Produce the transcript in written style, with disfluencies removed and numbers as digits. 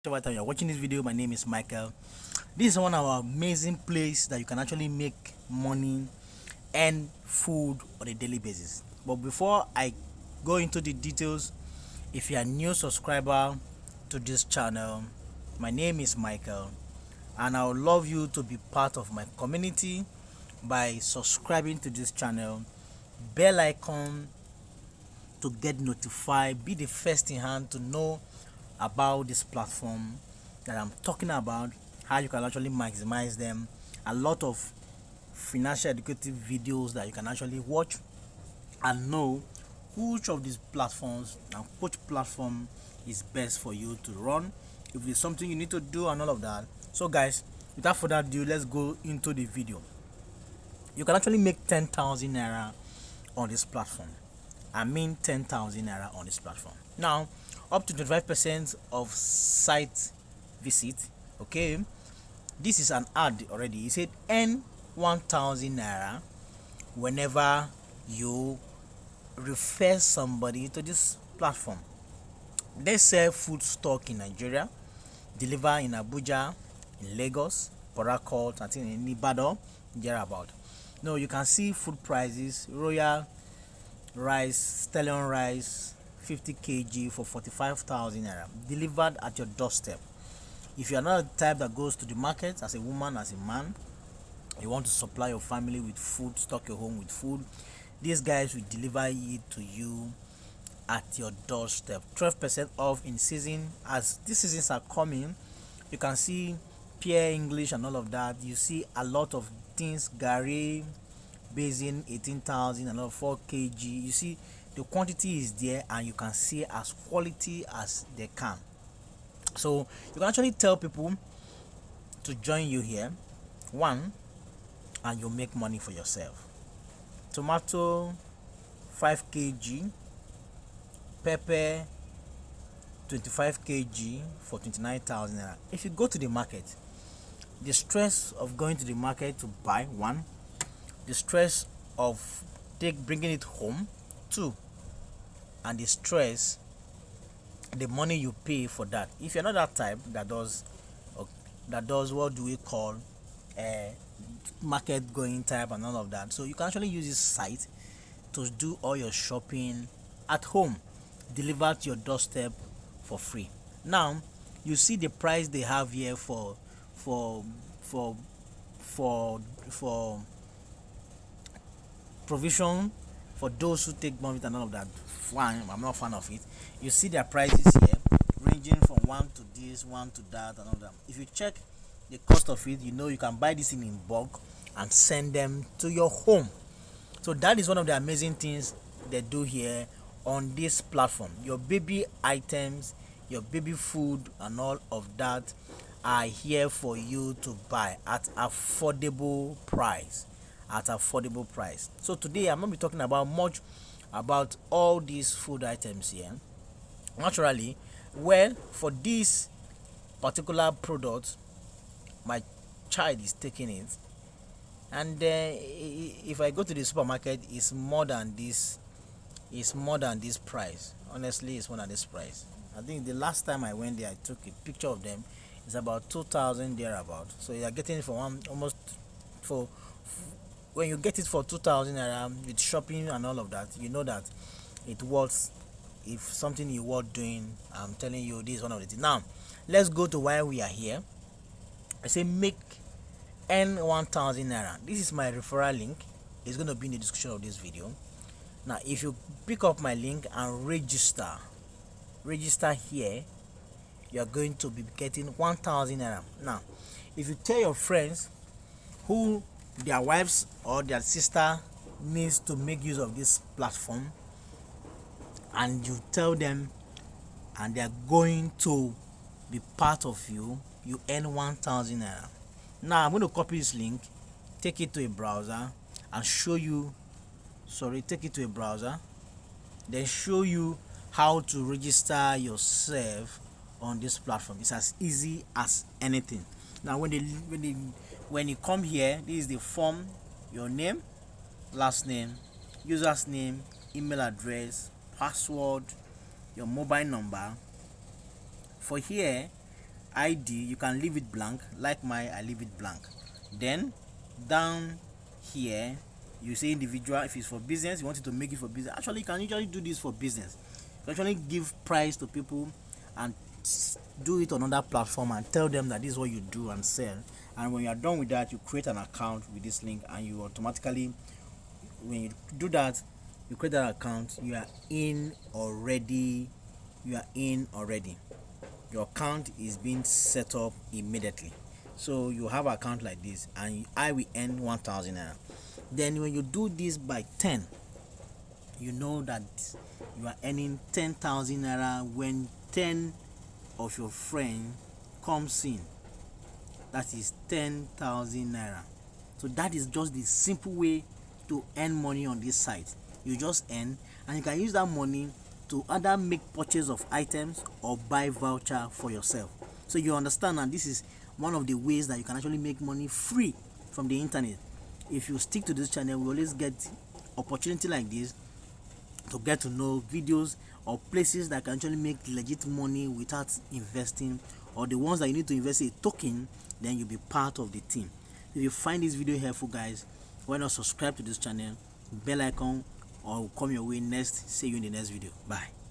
Whichever time you're watching this video, my name is Michael. This is one of our amazing place that you can actually make money and food on a daily basis. But before I go into the details, if you are a new subscriber to this channel, my name is Michael, and I would love you to be part of my community by subscribing to this channel, bell icon to get notified, be the first in hand to know about this platform that I'm talking about, how you can actually maximize them, a lot of financial educative videos that you can actually watch and know which of these platforms and which platform is best for you to run, if there's something you need to do and all of that. So guys, without further ado, let's go into the video. You can actually make 10,000 naira on this platform. I mean 10,000 naira on this platform. Now, up to 25% of site visit. Okay, this is an ad already. It said earn 1,000 naira whenever you refer somebody to this platform. They sell food stock in Nigeria, deliver in Abuja, in Lagos, Port Harcourt, I think in Ibadan, thereabout. Now you can see food prices. Royal rice, stallion rice, 50 kg for 45,000 naira, delivered at your doorstep. If you are not the type that goes to the market as a woman, as a man, you want to supply your family with food, stock your home with food, these guys will deliver it to you at your doorstep. 12% off in season. As these seasons are coming, you can see Pierre English and all of that. You see a lot of things. Gary basin 18,000 and 4 kg. You see the quantity is there and you can see as quality as they can. So you can actually tell people to join you here, one, and you make money for yourself. Tomato 5 kg, pepper 25 kg for 29,000 naira. If you go to the market, the stress of going to the market to buy, one, the stress of bringing it home, two, and the stress, the money you pay for that. If you're not that type that does what do we call market going type and all of that, so you can actually use this site to do all your shopping at home, delivered to your doorstep for free. Now you see the price they have here for provision for those who take money and all of that. Fine, I'm not a fan of it. You see their prices here ranging from one to this, one to that, and all that. If you check the cost of it, you know you can buy this thing in bulk and send them to your home. So that is one of the amazing things they do here on this platform. Your baby items, your baby food, and all of that are here for you to buy at affordable price. So today I'm going to be talking about much about all these food items here. Naturally, well, for this particular product, my child is taking it, and if I go to the supermarket, it's more than this. It's more than this price. Honestly, it's more than this price. I think the last time I went there, I took a picture of them. It's about 2,000 thereabout. So you are getting it for for when you get it for 2,000 naira with shopping and all of that, you know that it worth. If something you worth doing, I'm telling you, this is one of the things. Now let's go to why we are here. I say make earn 1,000 naira. This is my referral link. It's going to be in the description of this video. Now if you pick up my link and register here, you are going to be getting 1,000 naira. Now if you tell your friends who their wives or their sister needs to make use of this platform, and you tell them and they are going to be part of you earn 1,000 naira. Now I'm going to copy this link, take it to a browser and show you, then show you how to register yourself on this platform. It's as easy as anything. Now when you come here, this is the form: your name, last name, user's name, email address, password, your mobile number. For here, ID, you can leave it blank. Like I leave it blank. Then down here you say individual. If it's for business, you want it to make it for business. Actually, you can usually do this for business. You actually give price to people and do it on another platform and tell them that this is what you do and sell. And when you are done with that, you create an account with this link, and you automatically, when you do that, you create that account, you are in already. Your account is being set up immediately. So you have an account like this, and I will earn 1,000 naira. Then when you do this by 10, you know that you are earning 10,000 naira when 10 of your friend comes in. That is 10,000 naira. So that is just the simple way to earn money on this site. You just earn, and you can use that money to either make purchase of items or buy voucher for yourself. So you understand, and this is one of the ways that you can actually make money free from the internet. If you stick to this channel, we always get opportunity like this to get to know videos or places that can actually make legit money without investing, or the ones that you need to invest in a token, then you'll be part of the team. If you find this video helpful, guys, why not subscribe to this channel, bell icon, or come your way next. See you in the next video. Bye.